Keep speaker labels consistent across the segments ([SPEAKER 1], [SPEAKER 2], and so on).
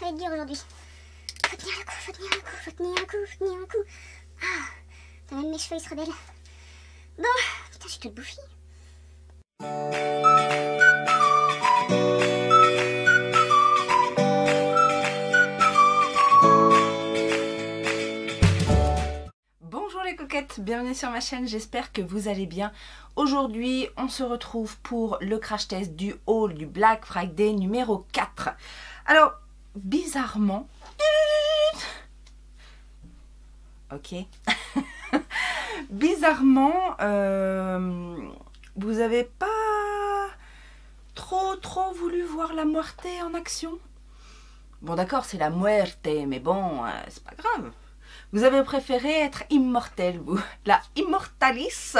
[SPEAKER 1] va être dur aujourd'hui. Faut tenir le coup, faut tenir le coup, faut tenir le coup, faut tenir le coup. Ah, même mes cheveux ils se rebellent. Bon, putain, je suis toute bouffie.
[SPEAKER 2] Bonjour les coquettes, bienvenue sur ma chaîne, j'espère que vous allez bien. Aujourd'hui, on se retrouve pour le crash test du haul du Black Friday numéro 4. Alors, bizarrement... Ok. Bizarrement, vous avez pas trop voulu voir la muerte en action. Bon d'accord, c'est la muerte, mais bon, c'est pas grave. Vous avez préféré être immortel, vous. La Immortalis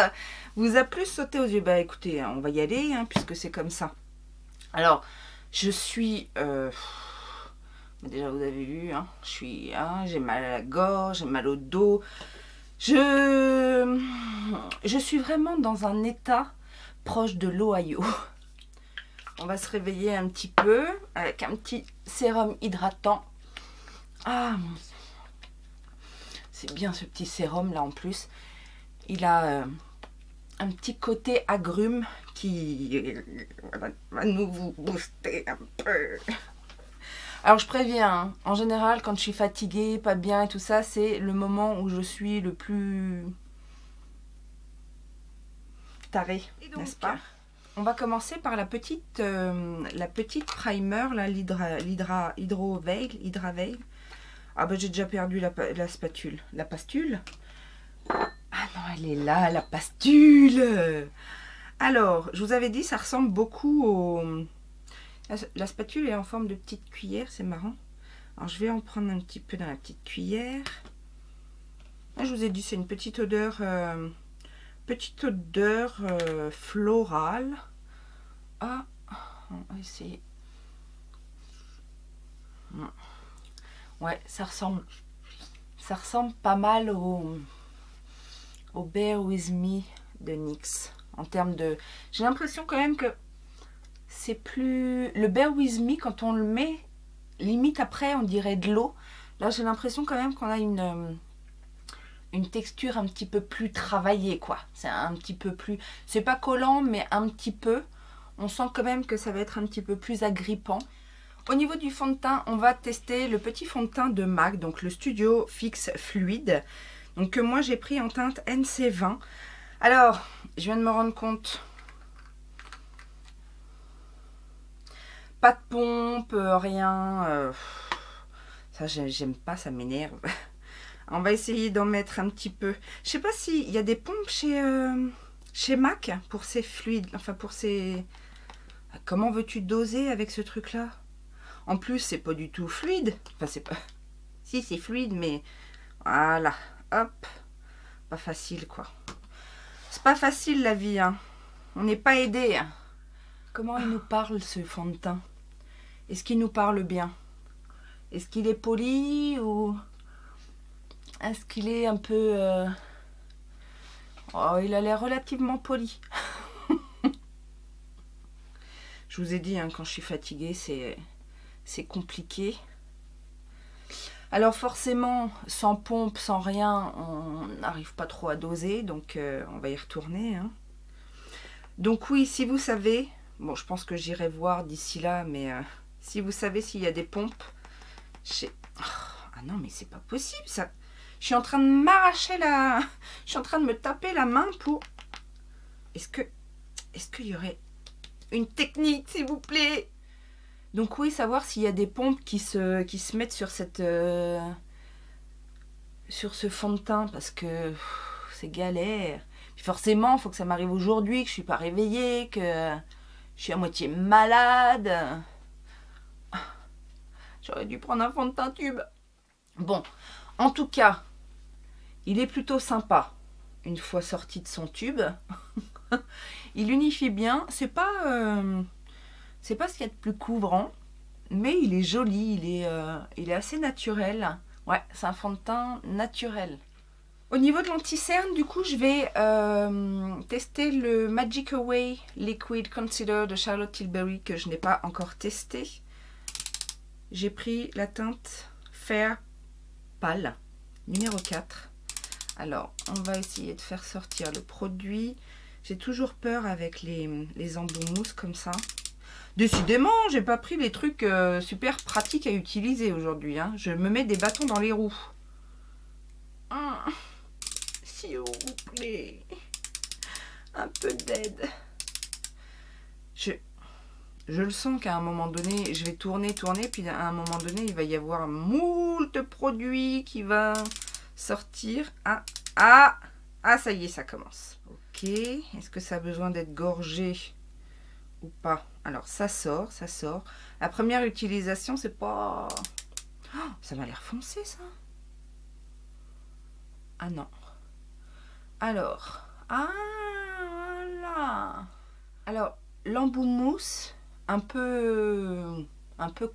[SPEAKER 2] vous a plus sauté aux yeux. Bah écoutez, on va y aller, hein, puisque c'est comme ça. Alors, je suis... déjà, vous avez vu, hein, j'ai mal à la gorge, j'ai mal au dos. Je suis vraiment dans un état proche de l'Ohio. On va se réveiller un petit peu avec un petit sérum hydratant. Ah, c'est bien ce petit sérum là en plus. Il a un petit côté agrume qui va nous booster un peu. Alors je préviens, hein, en général quand je suis fatiguée, pas bien et tout ça, c'est le moment où je suis le plus taré, n'est-ce pas? On va commencer par la petite primer, l'Hydra Veil. Ah bah j'ai déjà perdu la spatule. La pastule? Ah non, elle est là, la pastule. Alors, je vous avais dit, ça ressemble beaucoup au... La spatule est en forme de petite cuillère, c'est marrant. Alors je vais en prendre un petit peu dans la petite cuillère. Là, je vous ai dit, c'est une petite odeur florale. Ah, on va essayer. Ouais, ça ressemble pas mal au Bear With Me de NYX. En termes de... J'ai l'impression quand même que c'est plus... Le Bear With Me, quand on le met, limite après, on dirait de l'eau. Là, j'ai l'impression quand même qu'on a une texture un petit peu plus travaillée, quoi. C'est un petit peu plus... C'est pas collant, mais un petit peu. On sent quand même que ça va être un petit peu plus agrippant. Au niveau du fond de teint, on va tester le petit fond de teint de MAC, donc le Studio Fix Fluide. Donc que moi, j'ai pris en teinte NC20. Alors, je viens de me rendre compte... Pas de pompe, rien. Ça, j'aime pas, ça m'énerve. On va essayer d'en mettre un petit peu. Je sais pas s'il y a des pompes chez MAC pour ces fluides. Enfin, pour ces... Comment veux-tu doser avec ce truc-là? En plus, c'est pas du tout fluide. Enfin, c'est pas... Si, c'est fluide, mais... Voilà. Hop. Pas facile, quoi. C'est pas facile, la vie, hein. On n'est pas aidé, hein. Comment il nous parle, ce fond de teint? Est-ce qu'il nous parle bien? Est-ce qu'il est poli ou est-ce qu'il est un peu... Oh, il a l'air relativement poli. Je vous ai dit, hein, quand je suis fatiguée, c'est compliqué. Alors forcément, sans pompe, sans rien, on n'arrive pas trop à doser. Donc on va y retourner, hein. Donc oui, si vous savez... Bon, je pense que j'irai voir d'ici là, mais si vous savez s'il y a des pompes, ah non, mais c'est pas possible, ça. Je suis en train de m'arracher la... Je suis en train de me taper la main pour... Est-ce qu'il y aurait une technique, s'il vous plaît? Donc oui, savoir s'il y a des pompes qui se mettent sur cette... sur ce fond de teint, parce que c'est galère. Puis forcément, il faut que ça m'arrive aujourd'hui, que je suis pas réveillée, que... Je suis à moitié malade. J'aurais dû prendre un fond de teint tube. Bon, en tout cas, il est plutôt sympa. Une fois sorti de son tube, il unifie bien. C'est pas ce qu'il y a de plus couvrant, mais il est joli. Il est assez naturel. Ouais, c'est un fond de teint naturel. Au niveau de l'anti-cerne, du coup, je vais tester le Magic Away Liquid Concealer de Charlotte Tilbury que je n'ai pas encore testé. j'ai pris la teinte Fair Pâle, numéro 4. Alors, on va essayer de faire sortir le produit. J'ai toujours peur avec les embouts mousse comme ça. Décidément, j'ai pas pris les trucs super pratiques à utiliser aujourd'hui. Hein. Je me mets des bâtons dans les roues. S'il vous plaît. Un peu d'aide. Je le sens qu'à un moment donné, je vais tourner, puis à un moment donné, il va y avoir moult produits qui va sortir. Ah, ça y est, ça commence. Ok, est-ce que ça a besoin d'être gorgé ou pas? Alors, ça sort. La première utilisation, c'est pas... Oh, ça m'a l'air foncé, ça. Ah non. Alors, voilà. Alors, l'embout mousse, un peu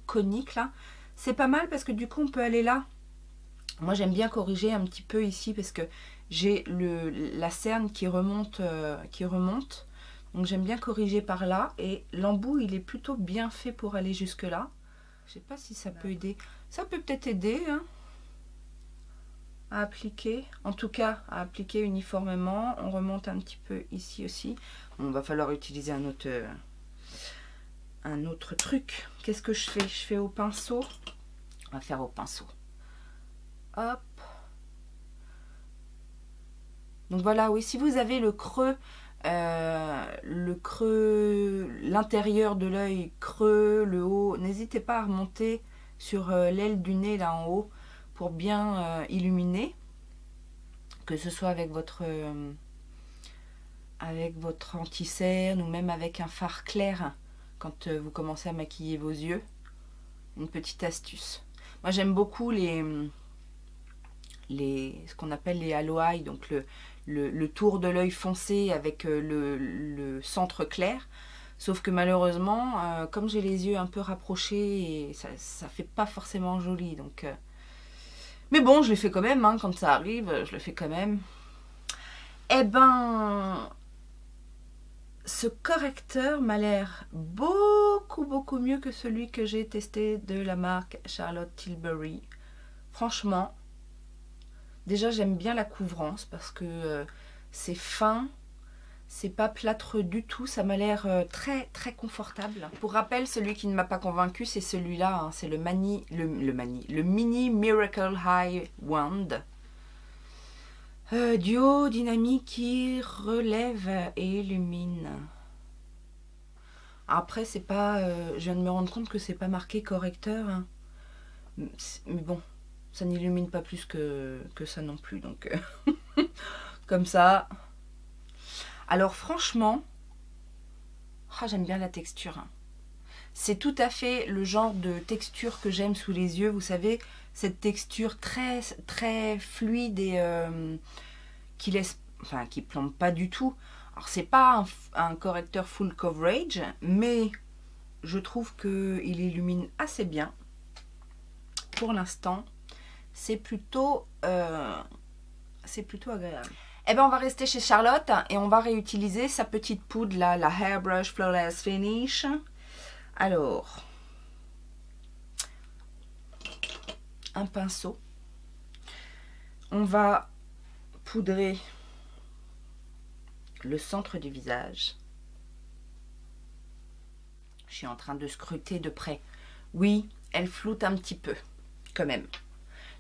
[SPEAKER 2] conique, là, c'est pas mal parce que du coup, on peut aller là. Moi, j'aime bien corriger un petit peu ici parce que j'ai la cerne qui remonte. Donc, j'aime bien corriger par là. Et l'embout, il est plutôt bien fait pour aller jusque là. Je sais pas si ça peut aider. Ça peut peut-être aider, hein, à appliquer. En tout cas, à appliquer uniformément. On remonte un petit peu ici aussi. Bon, va falloir utiliser un autre truc. Qu'est-ce que je fais? Je fais au pinceau. On va faire au pinceau. Hop. Donc voilà, oui, si vous avez l'intérieur de l'œil creux, le haut, n'hésitez pas à remonter sur l'aile du nez là en haut pour bien illuminer, que ce soit avec votre anti-cerne ou même avec un fard clair quand vous commencez à maquiller vos yeux. Une petite astuce. Moi j'aime beaucoup ce qu'on appelle les halo eye, donc le tour de l'œil foncé avec le centre clair. Sauf que malheureusement, comme j'ai les yeux un peu rapprochés, et ça fait pas forcément joli. Donc, mais bon, je le fais quand même, hein, quand ça arrive, je le fais quand même. Eh ben, ce correcteur m'a l'air beaucoup mieux que celui que j'ai testé de la marque Charlotte Tilbury. Franchement, déjà j'aime bien la couvrance parce que c'est fin, c'est pas plâtreux du tout, ça m'a l'air très confortable. Pour rappel, celui qui ne m'a pas convaincu, c'est celui-là, hein, c'est le Mini Miracle High Wand. Duo dynamique qui relève et illumine. Après, c'est pas... je viens de me rendre compte que c'est pas marqué correcteur. Hein. Mais bon, ça n'illumine pas plus que ça non plus. Donc, comme ça. Alors, franchement, j'aime bien la texture. Hein. C'est tout à fait le genre de texture que j'aime sous les yeux. Vous savez, cette texture très fluide et qui plombe pas du tout. Alors, c'est pas un correcteur full coverage, mais je trouve qu'il illumine assez bien. Pour l'instant, c'est plutôt agréable. Eh bien, on va rester chez Charlotte et on va réutiliser sa petite poudre, là, la Hairbrush Flawless Finish. Alors, un pinceau. On va poudrer le centre du visage. Je suis en train de scruter de près. Oui, elle floute un petit peu, quand même.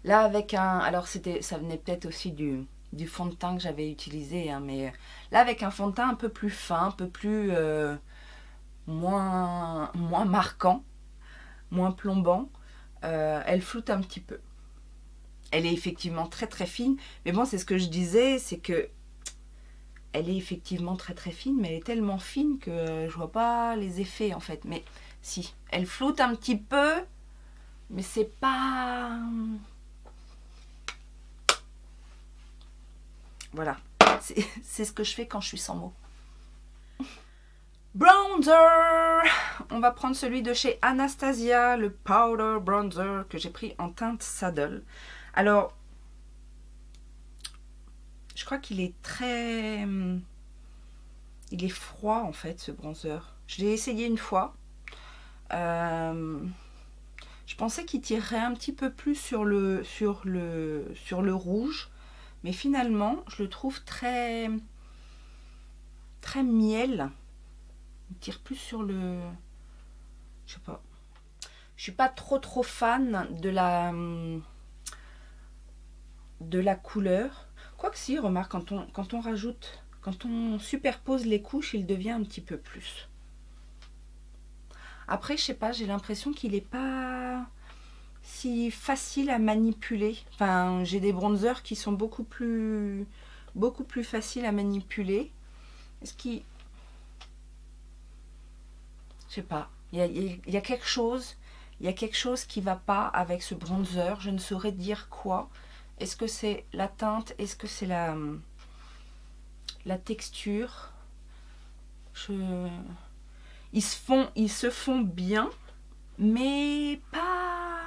[SPEAKER 2] Là, avec un... Alors, ça venait peut-être aussi du fond de teint que j'avais utilisé, hein, mais là, avec un fond de teint un peu plus fin, un peu plus... moins marquant, moins plombant, elle floute un petit peu. Elle est effectivement très fine, mais bon, c'est ce que je disais, c'est que elle est effectivement très fine, mais elle est tellement fine que je vois pas les effets en fait. Mais si, elle floute un petit peu, mais c'est pas... Voilà, c'est ce que je fais quand je suis sans mots. Bronzer, on va prendre celui de chez Anastasia, le Powder Bronzer que j'ai pris en teinte Saddle. Alors, je crois qu'il est très... Il est froid en fait ce bronzer. Je l'ai essayé une fois. Je pensais qu'il tirerait un petit peu plus sur le rouge. Mais finalement, je le trouve très miel. Il tire plus sur le... Je sais pas. Je suis pas trop fan de la couleur. Quoique si, remarque, quand on superpose les couches, il devient un petit peu plus. Après, je sais pas, j'ai l'impression qu'il n'est pas si facile à manipuler. Enfin, j'ai des bronzers qui sont beaucoup plus faciles à manipuler. Est-ce qu'il... Je sais pas. Il y a quelque chose. Il y a quelque chose qui va pas avec ce bronzer. Je ne saurais dire quoi. Est-ce que c'est la teinte? Est-ce que c'est la texture? Ils se font bien, mais pas...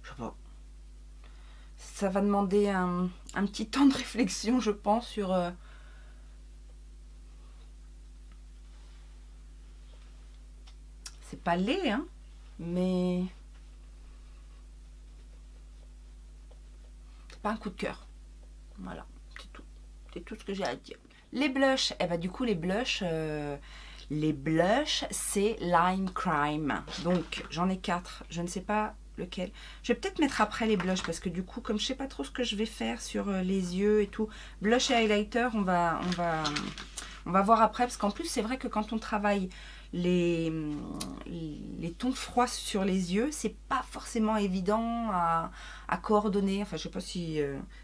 [SPEAKER 2] Je sais pas. Ça va demander un petit temps de réflexion, je pense, sur... C'est pas laid, hein, mais... C'est pas un coup de cœur. Voilà, c'est tout. C'est tout ce que j'ai à dire. Les blushs, eh ben, du coup, les blushs, c'est Lime Crime. Donc, j'en ai 4. Je ne sais pas lequel. Je vais peut-être mettre après les blushs parce que du coup, comme je sais pas trop ce que je vais faire sur les yeux et tout, blush et highlighter, on va voir après. Parce qu'en plus, c'est vrai que quand on travaille les tons froids sur les yeux, c'est pas forcément évident à coordonner. Enfin, je sais pas si...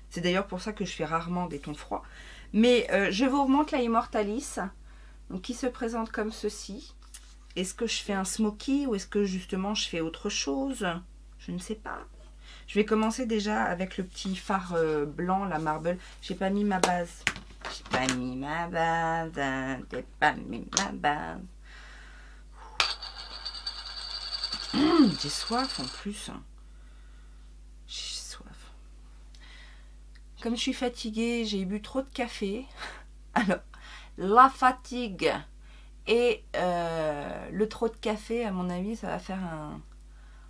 [SPEAKER 2] c'est d'ailleurs pour ça que je fais rarement des tons froids. Mais je vous remontre la Immortalis, donc, qui se présente comme ceci. Est-ce que je fais un smoky ou est-ce que justement je fais autre chose? Je ne sais pas. Je vais commencer déjà avec le petit fard blanc, la Marble. J'ai pas mis ma base. J'ai pas mis ma base. J'ai pas mis ma base. J'ai soif en plus. J'ai soif. Comme je suis fatiguée, j'ai bu trop de café. Alors, la fatigue et le trop de café, à mon avis, ça va faire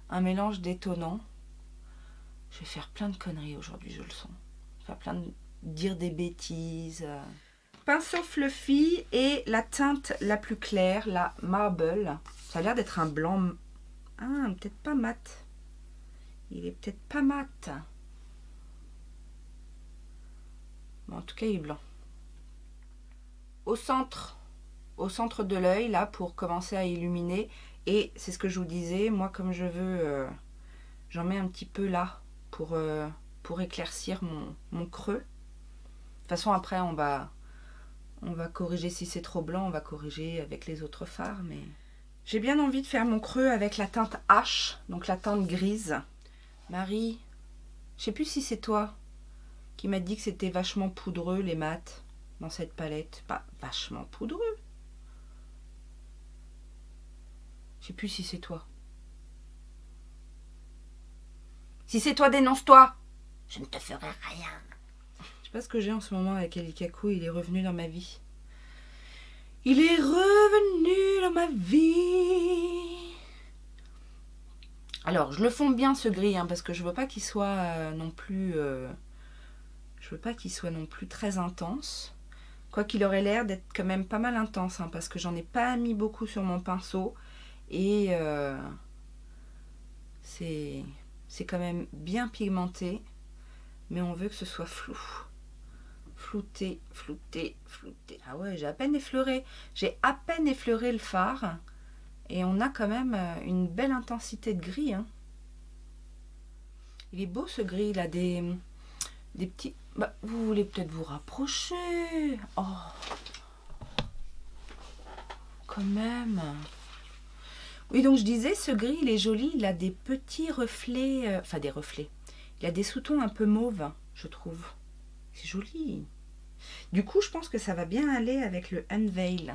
[SPEAKER 2] un mélange détonnant. Je vais faire plein de conneries aujourd'hui, je le sens. Je vais faire dire des bêtises. Pinceau fluffy et la teinte la plus claire, la Marble. Ça a l'air d'être un blanc... Ah, peut-être pas mat. Il est peut-être pas mat. Bon, en tout cas, il est blanc. Au centre de l'œil, là, pour commencer à illuminer. Et c'est ce que je vous disais, moi, comme je veux, j'en mets un petit peu là, pour éclaircir mon creux. De toute façon, après, on va corriger si c'est trop blanc, on va corriger avec les autres fards, mais... J'ai bien envie de faire mon creux avec la teinte H, donc la teinte grise. Marie, je sais plus si c'est toi qui m'a dit que c'était vachement poudreux, les mats, dans cette palette. Pas vachement poudreux. Je sais plus si c'est toi. Si c'est toi, dénonce-toi. Je ne te ferai rien. Je sais pas ce que j'ai en ce moment avec Elikaku, il est revenu dans ma vie. Il est revenu dans ma vie. Alors, je le fonds bien ce gris, hein, parce que je veux pas qu'il soit non plus... je veux pas qu'il soit non plus très intense. Quoiqu'il aurait l'air d'être quand même pas mal intense, hein, parce que j'en ai pas mis beaucoup sur mon pinceau. Et c'est quand même bien pigmenté. Mais on veut que ce soit flou. Flouté, flouté, flouté. Ah ouais, j'ai à peine effleuré. J'ai à peine effleuré le fard. Et on a quand même une belle intensité de gris. Hein. Il est beau ce gris là, des petits... Bah, vous voulez peut-être vous rapprocher. Oh. Quand même. Oui, donc je disais, ce gris, il est joli. Il a des petits reflets. Enfin, des reflets. Il a des sous-tons un peu mauves, je trouve. C'est joli. Du coup, je pense que ça va bien aller avec le Unveil.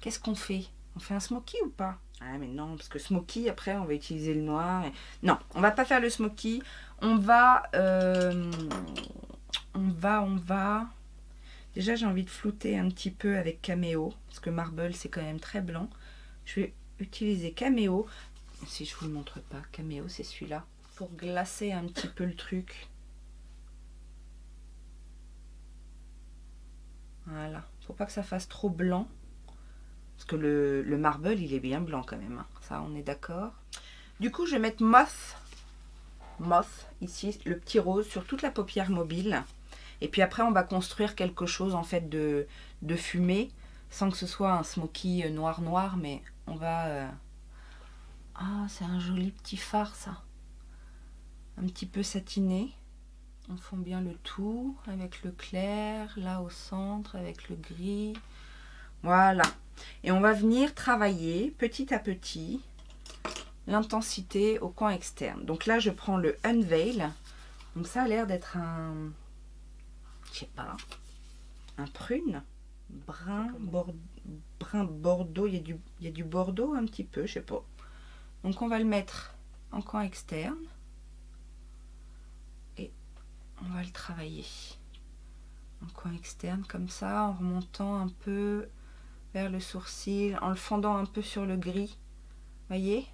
[SPEAKER 2] Qu'est-ce qu'on fait? On fait un smoky ou pas? Ah mais non, parce que smoky, après, on va utiliser le noir. Et... Non, on va pas faire le smoky. On va... Déjà, j'ai envie de flouter un petit peu avec Cameo. Parce que Marble, c'est quand même très blanc. Je vais utiliser Cameo. si je vous le montre pas, Cameo, c'est celui-là. Pour glacer un petit peu le truc. Voilà. Faut pas que ça fasse trop blanc. Parce que le marble, il est bien blanc quand même. Hein. Ça, on est d'accord. Du coup, je vais mettre Moth, ici, le petit rose, sur toute la paupière mobile. Et puis après, on va construire quelque chose, en fait, de fumée. Sans que ce soit un smoky noir, mais on va... Ah, c'est un joli petit fard, ça. Un petit peu satiné. On fond bien le tout avec le clair, là au centre, avec le gris. Voilà. Et on va venir travailler petit à petit l'intensité au coin externe. Donc là, je prends le Unveil. Donc ça a l'air d'être un... Je sais pas. Un prune. Brun bordeaux. Il y a du bordeaux un petit peu, je sais pas. Donc on va le mettre en coin externe. Et on va le travailler. En coin externe comme ça, en remontant un peu vers le sourcil, en le fondant un peu sur le gris. Voyez?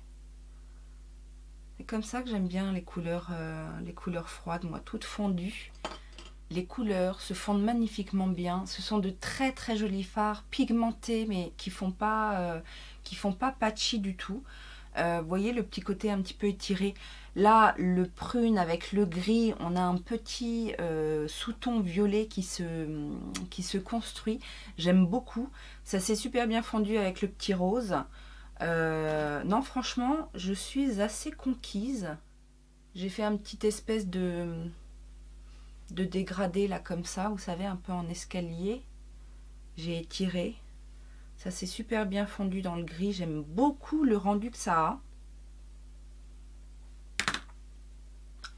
[SPEAKER 2] C'est comme ça que j'aime bien les couleurs froides, moi, toutes fondues. Les couleurs se fondent magnifiquement bien. Ce sont de très très jolis fards pigmentés, mais qui font pas patchy du tout. Vous voyez le petit côté un petit peu étiré. Là, le prune avec le gris, on a un petit sous-ton violet qui se construit. J'aime beaucoup. Ça s'est super bien fondu avec le petit rose. Non, franchement, je suis assez conquise. J'ai fait un petit espèce de dégradé là comme ça, vous savez, un peu en escalier. J'ai étiré. Ça s'est super bien fondu dans le gris. J'aime beaucoup le rendu que ça a.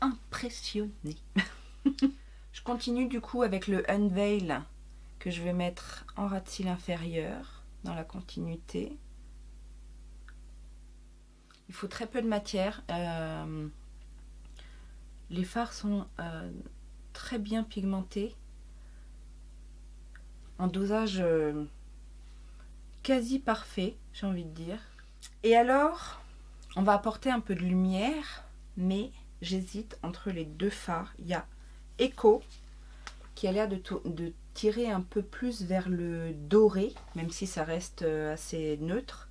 [SPEAKER 2] Impressionné. Je continue du coup avec le Unveil que je vais mettre en ras de cils inférieur dans la continuité. Il faut très peu de matière. Les fards sont très bien pigmentés. En dosage quasi parfait, j'ai envie de dire. Et alors, on va apporter un peu de lumière, mais j'hésite entre les deux fards. Il y a Echo qui a l'air de tirer un peu plus vers le doré, même si ça reste assez neutre.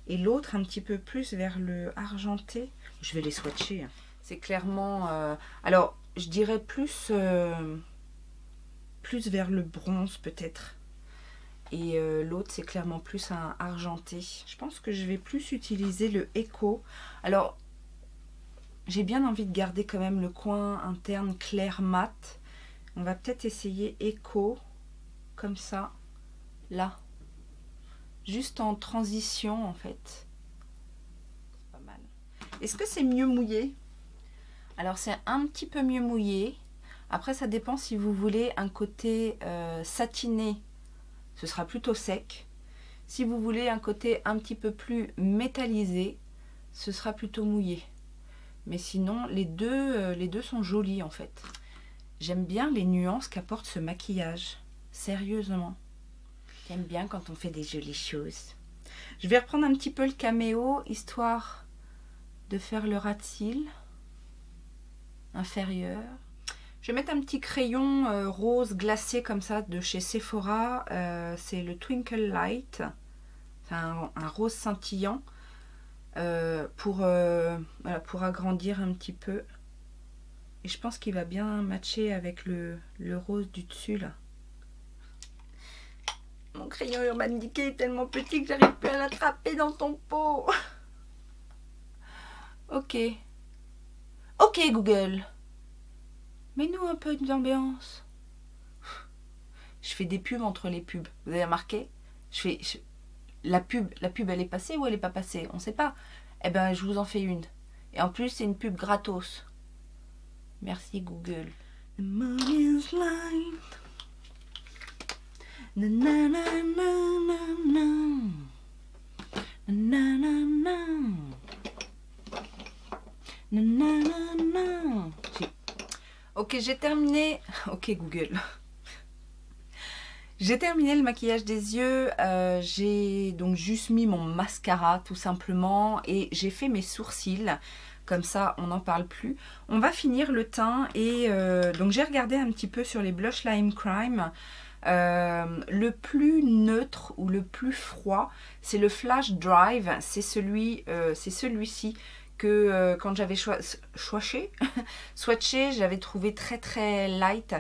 [SPEAKER 2] Et l'autre un petit peu plus vers le argenté. Je vais les swatcher. C'est clairement... alors, je dirais plus vers le bronze peut-être. Et l'autre, c'est clairement plus un argenté. Je pense que je vais plus utiliser le Echo. Alors, j'ai bien envie de garder quand même le coin interne clair mat. On va peut-être essayer Echo, comme ça, là. Juste en transition, en fait. C'est pas mal. Est-ce que c'est mieux mouillé? Alors, c'est un petit peu mieux mouillé. Après, ça dépend si vous voulez un côté satiné. Ce sera plutôt sec. Si vous voulez un côté un petit peu plus métallisé, ce sera plutôt mouillé. Mais sinon, les deux sont jolis en fait. J'aime bien les nuances qu'apporte ce maquillage. Sérieusement. J'aime bien quand on fait des jolies choses. Je vais reprendre un petit peu le caméo, histoire de faire le ras de cils inférieur. Je vais mettre un petit crayon rose glacé comme ça de chez Sephora. C'est le Twinkle Light. C'est un rose scintillant pour agrandir un petit peu. Et je pense qu'il va bien matcher avec le rose du dessus là. Mon crayon Urban Decay est tellement petit que j'arrive plus à l'attraper dans ton pot. Ok. Ok Google. Mets-nous un peu d'ambiance. Je fais des pubs entre les pubs. Vous avez remarqué? La pub elle est passée ou elle n'est pas passée? On ne sait pas. Eh ben je vous en fais une. Et en plus c'est une pub gratos. Merci Google. The moon is light. Na na na na na na. Na na na. Na na na na. Ok, j'ai terminé. Ok Google. J'ai terminé le maquillage des yeux, j'ai donc juste mis mon mascara tout simplement et j'ai fait mes sourcils, comme ça on n'en parle plus. On va finir le teint et donc j'ai regardé un petit peu sur les blush Lime Crime. Le plus neutre ou le plus froid, c'est le Flash Drive, c'est celui-ci que quand j'avais swatché, j'avais trouvé très très light.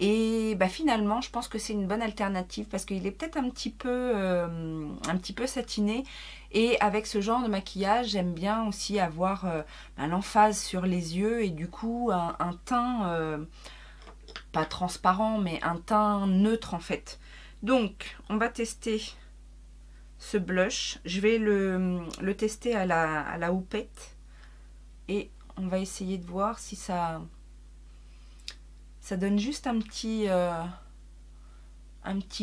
[SPEAKER 2] Et bah, finalement, je pense que c'est une bonne alternative parce qu'il est peut-être un petit peu satiné. Et avec ce genre de maquillage, j'aime bien aussi avoir l'emphase sur les yeux et du coup un teint pas transparent, mais un teint neutre en fait. Donc, on va tester ce blush. Je vais le tester à la houppette et on va essayer de voir si ça donne juste un petit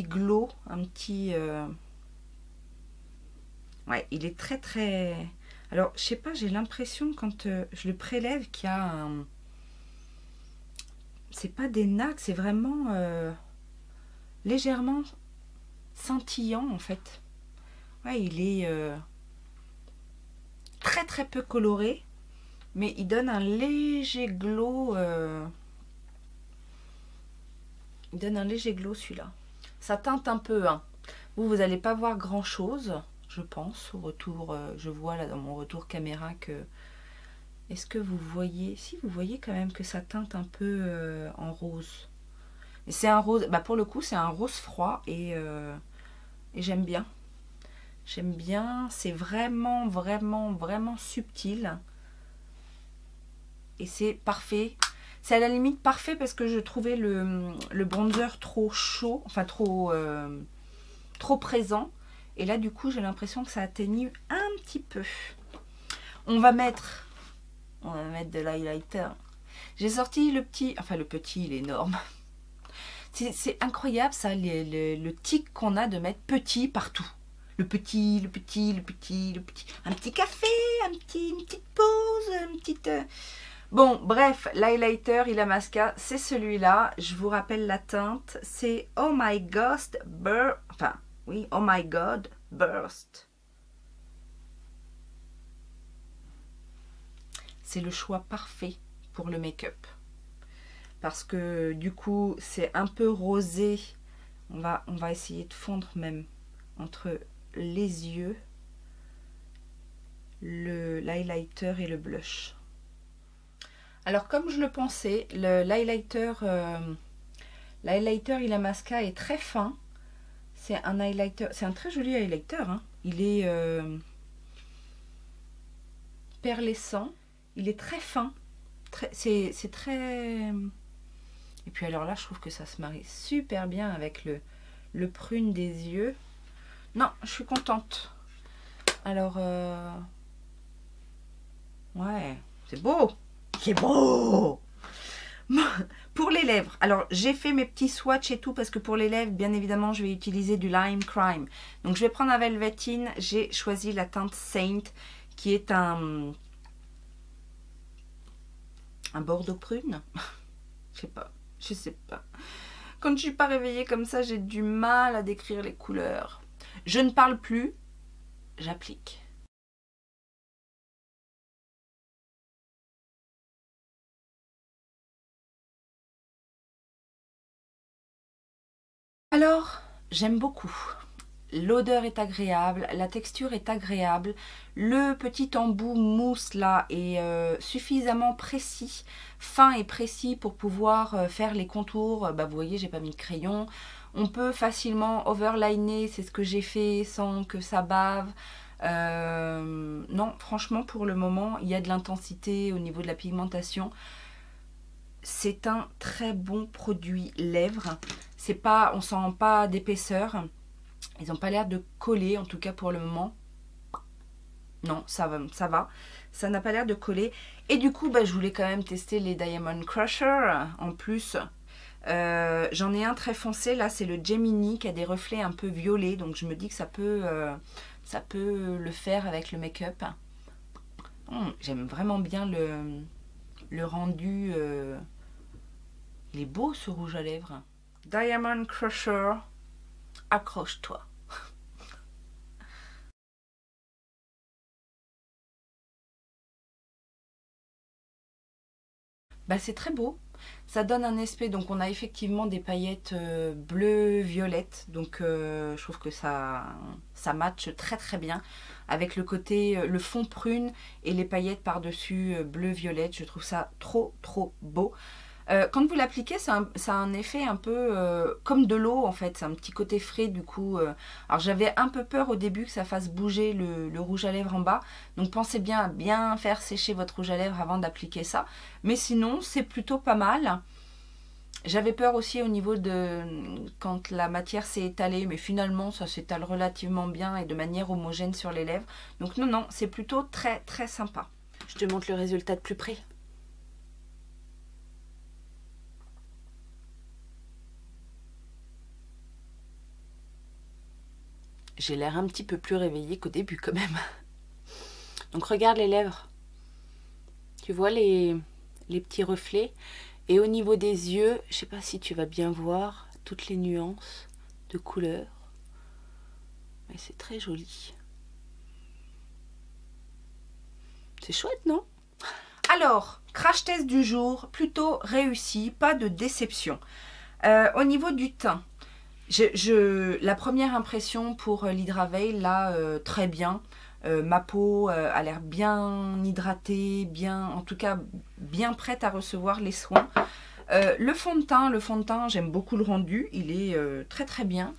[SPEAKER 2] glow, un petit... Ouais, il est très très... Alors, je sais pas, j'ai l'impression quand je le prélève qu'il y a un... C'est pas des nattes, c'est vraiment légèrement scintillant en fait. Ouais, il est très très peu coloré, mais il donne un léger glow. Il donne un léger glow celui-là. Ça teinte un peu, hein. Vous n'allez pas voir grand chose, je pense, au retour. Je vois là dans mon retour caméra que... Est-ce que vous voyez? Si, vous voyez quand même que ça teinte un peu en rose. Et c'est un rose, bah pour le coup, c'est un rose froid et j'aime bien. J'aime bien, c'est vraiment, vraiment, vraiment subtil. Et c'est parfait. C'est à la limite parfait parce que je trouvais le bronzer trop chaud, enfin trop présent. Et là, du coup, j'ai l'impression que ça atténue un petit peu. On va mettre de l'highlighter. J'ai sorti le petit, enfin le petit, il est énorme. C'est incroyable ça, le tic qu'on a de mettre petit partout. Le petit, le petit, le petit, le petit. Un petit café, une petite pause, une petite... Bon, bref, l'highlighter Illamasqua, c'est celui-là. Je vous rappelle la teinte. C'est Oh My God Burst. Enfin, oui, Oh My God Burst. C'est le choix parfait pour le make-up. Parce que du coup, c'est un peu rosé. On va essayer de fondre même entre les yeux, l'highlighter et le blush. Alors comme je le pensais, l'highlighter Illamasqua est très fin. C'est un highlighter, c'est un très joli highlighter, hein. Il est perlescent, il est très fin, c'est très... Et puis alors là, je trouve que ça se marie super bien avec le prune des yeux. Non, je suis contente. Alors, ouais, c'est beau. C'est beau. Pour les lèvres, alors j'ai fait mes petits swatchs et tout parce que pour les lèvres, bien évidemment, je vais utiliser du Lime Crime. Donc je vais prendre un Velveteen. J'ai choisi la teinte Saint qui est un bordeaux prune. Je sais pas. Quand je suis pas réveillée comme ça, j'ai du mal à décrire les couleurs. Je ne parle plus, j'applique. Alors, j'aime beaucoup. L'odeur est agréable, la texture est agréable. Le petit embout mousse là est suffisamment précis, fin et précis pour pouvoir faire les contours. Bah, vous voyez, j'ai pas mis de crayon. On peut facilement overliner, c'est ce que j'ai fait sans que ça bave. Non, franchement, pour le moment, il y a de l'intensité au niveau de la pigmentation. C'est un très bon produit lèvres. C'est pas, on sent pas d'épaisseur. Ils n'ont pas l'air de coller, en tout cas pour le moment. Non, ça va. Ça n'a pas l'air de coller. Et du coup, bah, je voulais quand même tester les Diamond Crusher. En plus, j'en ai un très foncé. Là, c'est le Gemini qui a des reflets un peu violets. Donc, je me dis que ça peut le faire avec le make-up. J'aime vraiment bien le rendu. Il est beau, ce rouge à lèvres. Diamond Crusher. accroche-toi. Bah, c'est très beau. Ça donne un aspect, donc on a effectivement des paillettes bleues, violettes, donc je trouve que ça matche très très bien avec le côté, le fond prune et les paillettes par-dessus bleu-violette. Je trouve ça trop trop beau. Quand vous l'appliquez, ça a un effet un peu comme de l'eau en fait, c'est un petit côté frais du coup. Alors j'avais un peu peur au début que ça fasse bouger le rouge à lèvres en bas, donc pensez bien à bien faire sécher votre rouge à lèvres avant d'appliquer ça. Mais sinon, c'est plutôt pas mal. J'avais peur aussi au niveau de quand la matière s'est étalée, mais finalement ça s'étale relativement bien et de manière homogène sur les lèvres. Donc non, non, c'est plutôt très très sympa. Je te montre le résultat de plus près. J'ai l'air un petit peu plus réveillée qu'au début quand même. Donc regarde les lèvres. Tu vois les petits reflets. Et au niveau des yeux, je ne sais pas si tu vas bien voir toutes les nuances de couleurs. Mais c'est très joli. C'est chouette, non? Alors, crash test du jour, plutôt réussi, pas de déception. Au niveau du teint, la première impression pour l'Hydraveil, là, très bien. Ma peau a l'air bien hydratée, bien, en tout cas bien prête à recevoir les soins. Le fond de teint, j'aime beaucoup le rendu. Il est très très bien.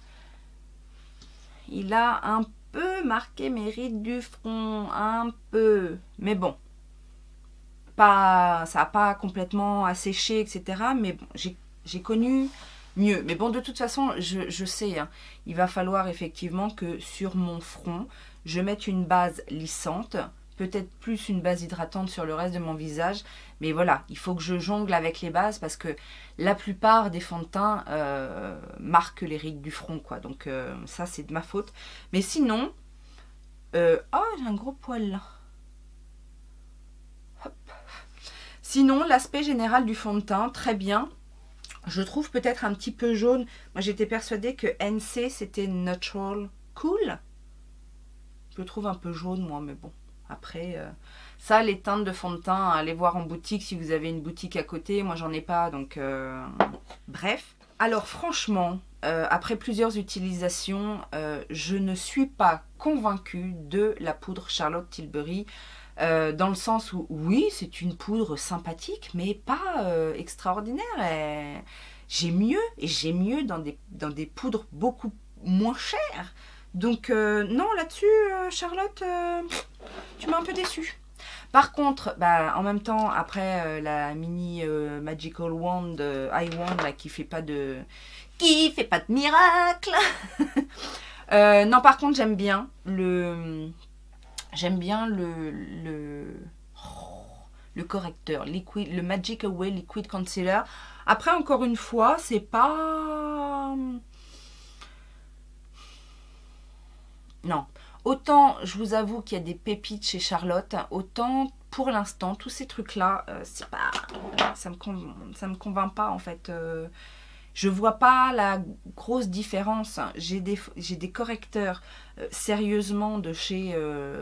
[SPEAKER 2] Il a un peu marqué mes rides du front, un peu, mais bon. Ça n'a pas complètement asséché, etc. Mais bon, j'ai connu mieux. Mais bon, de toute façon, je sais, hein, il va falloir effectivement que sur mon front, je mette une base lissante, peut-être plus une base hydratante sur le reste de mon visage. Mais voilà, il faut que je jongle avec les bases parce que la plupart des fonds de teint marquent les rides du front, quoi. Donc ça, c'est de ma faute. Mais sinon, oh, j'ai un gros poil là. Hop. Sinon, l'aspect général du fond de teint, très bien. Je trouve peut-être un petit peu jaune. Moi, j'étais persuadée que NC, c'était Natural Cool. Je le trouve un peu jaune, moi, mais bon. Après, ça, les teintes de fond de teint, allez voir en boutique si vous avez une boutique à côté. Moi, j'en ai pas, donc bref. Alors, franchement, après plusieurs utilisations, je ne suis pas convaincue de la poudre Charlotte Tilbury. Dans le sens où, oui, c'est une poudre sympathique, mais pas extraordinaire. J'ai mieux, et j'ai mieux dans des poudres beaucoup moins chères. Donc, non, là-dessus, Charlotte, tu m'as un peu déçue. Par contre, bah, en même temps, après la mini Magical Wand, Eye Wand, là, qui fait pas de miracle. Non, par contre, j'aime bien le correcteur, liquid, le Magic Away Liquid Concealer. Après, encore une fois, c'est pas... Non. Autant, je vous avoue qu'il y a des pépites chez Charlotte, autant, pour l'instant, tous ces trucs-là, c'est pas... Ça me convainc pas, en fait. Je vois pas la grosse différence. J'ai des correcteurs sérieusement de chez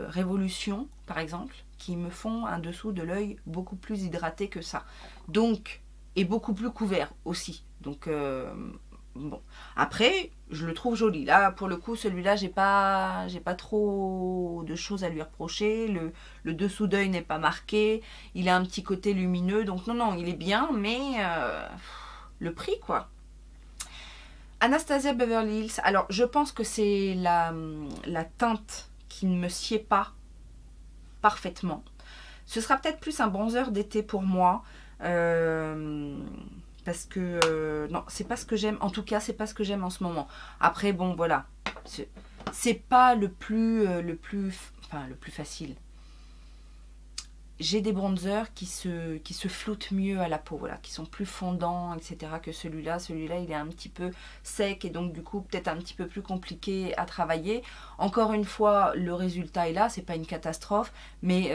[SPEAKER 2] Révolution, par exemple, qui me font un dessous de l'œil beaucoup plus hydraté que ça. Donc, et beaucoup plus couvert aussi. Donc, bon. Après, je le trouve joli. Là, pour le coup, celui-là, j'ai pas trop de choses à lui reprocher. Le dessous d'œil n'est pas marqué. Il a un petit côté lumineux. Donc, non, non, il est bien, mais le prix, quoi. Anastasia Beverly Hills, alors je pense que c'est la teinte qui ne me sied pas parfaitement. Ce sera peut-être plus un bronzer d'été pour moi, parce que non, c'est pas ce que j'aime, en tout cas c'est pas ce que j'aime en ce moment. Après bon voilà, c'est pas le plus facile. J'ai des bronzers qui se floutent mieux à la peau, voilà, qui sont plus fondants, etc. que celui-là. Celui-là, il est un petit peu sec et donc du coup peut-être un petit peu plus compliqué à travailler. Encore une fois, le résultat est là, c'est pas une catastrophe, mais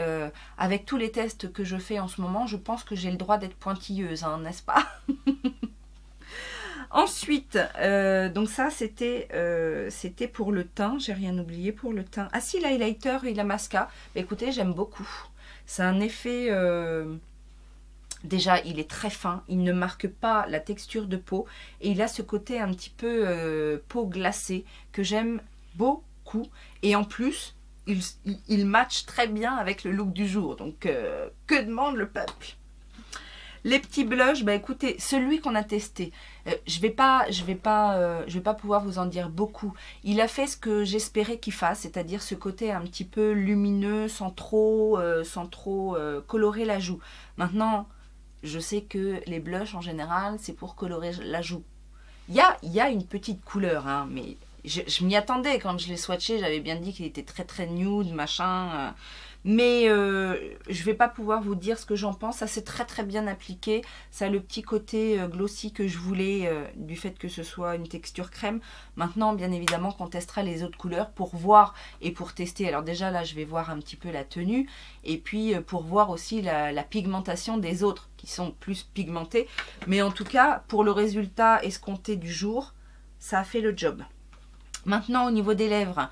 [SPEAKER 2] avec tous les tests que je fais en ce moment, je pense que j'ai le droit d'être pointilleuse, hein, n'est-ce pas? Ensuite, donc ça c'était pour le teint, j'ai rien oublié pour le teint. Ah si, l'highlighter et la masca, bah, écoutez, j'aime beaucoup. C'est un effet, déjà il est très fin, il ne marque pas la texture de peau et il a ce côté un petit peu peau glacée que j'aime beaucoup. Et en plus, il match très bien avec le look du jour, donc que demande le peuple? Les petits blushs, bah écoutez, celui qu'on a testé, je vais pas pouvoir vous en dire beaucoup. Il a fait ce que j'espérais qu'il fasse, c'est-à-dire ce côté un petit peu lumineux, sans trop colorer la joue. Maintenant, je sais que les blushs en général, c'est pour colorer la joue. Il y a une petite couleur, hein, mais je m'y attendais quand je l'ai swatché. J'avais bien dit qu'il était très très nude, machin. Mais je vais pas pouvoir vous dire ce que j'en pense. Ça c'est très très bien appliqué. Ça a le petit côté glossy que je voulais du fait que ce soit une texture crème. Maintenant bien évidemment qu'on testera les autres couleurs pour voir et pour tester. Alors déjà là je vais voir un petit peu la tenue. Et puis pour voir aussi la pigmentation des autres qui sont plus pigmentés. Mais en tout cas pour le résultat escompté du jour, ça a fait le job. Maintenant au niveau des lèvres,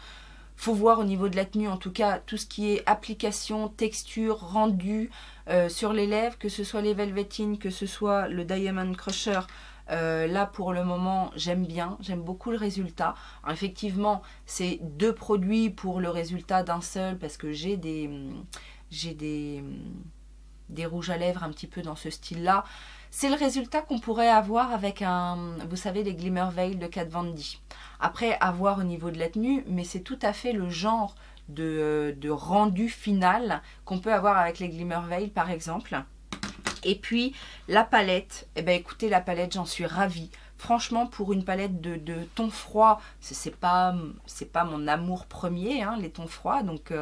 [SPEAKER 2] faut voir au niveau de la tenue, en tout cas, tout ce qui est application, texture, rendu sur les lèvres, que ce soit les Velveteen, que ce soit le Diamond Crusher. Là, pour le moment, j'aime bien, j'aime beaucoup le résultat. Alors, effectivement, c'est 2 produits pour le résultat d'un seul, parce que j'ai des rouges à lèvres un petit peu dans ce style-là. C'est le résultat qu'on pourrait avoir avec vous savez, les Glimmer Veil de Kat Von D. Après, à voir au niveau de la tenue, mais c'est tout à fait le genre de rendu final qu'on peut avoir avec les Glimmer Veil, par exemple. Et puis, la palette, eh ben, écoutez, la palette, j'en suis ravie. Franchement, pour une palette de tons froids, c'est pas mon amour premier, hein, les tons froids. Donc,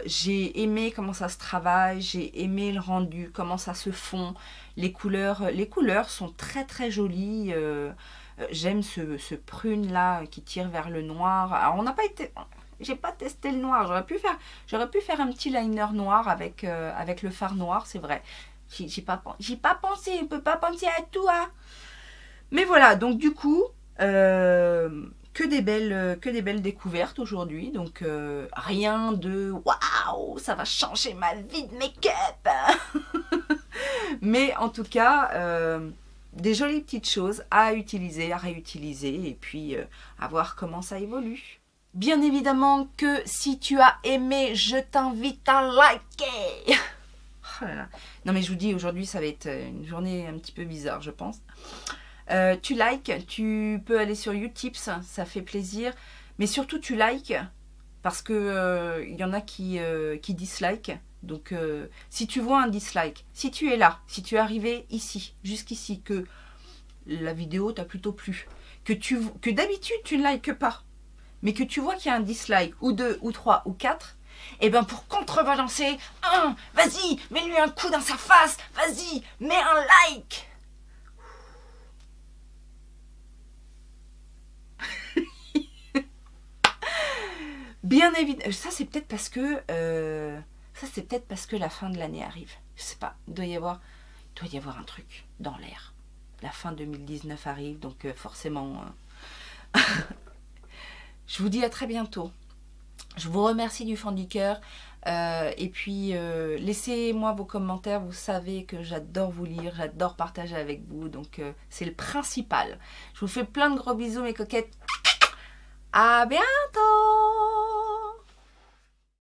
[SPEAKER 2] j'ai aimé comment ça se travaille, j'ai aimé le rendu, comment ça se fond. Les couleurs sont très très jolies. J'aime ce prune là qui tire vers le noir. Alors, j'ai pas testé le noir. J'aurais pu faire un petit liner noir avec le fard noir, c'est vrai. J'ai pas pensé, on peut pas penser à tout, hein. Mais voilà, donc du coup, que des belles découvertes aujourd'hui. Donc rien de waouh, ça va changer ma vie de make-up. Mais en tout cas, des jolies petites choses à utiliser, à réutiliser et puis à voir comment ça évolue. Bien évidemment que si tu as aimé, je t'invite à liker. Oh là là. Non mais je vous dis, aujourd'hui ça va être une journée un petit peu bizarre, je pense. Tu likes, tu peux aller sur Utips, ça fait plaisir. Mais surtout tu likes, parce que y en a qui dislike. Donc si tu vois un dislike, si tu es là, si tu es arrivé ici, jusqu'ici, que la vidéo t'a plutôt plu, que d'habitude tu ne likes pas, mais que tu vois qu'il y a un dislike, ou 2, ou 3, ou 4, et bien pour contrebalancer, vas-y, mets-lui un coup dans sa face, vas-y, mets un like. Bien évidemment, ça c'est peut-être parce que la fin de l'année arrive. Je sais pas, il doit y avoir un truc dans l'air. La fin 2019 arrive, donc forcément. Je vous dis à très bientôt. Je vous remercie du fond du cœur. Et puis, laissez-moi vos commentaires. Vous savez que j'adore vous lire, j'adore partager avec vous. Donc, c'est le principal. Je vous fais plein de gros bisous, mes coquettes. À bientôt!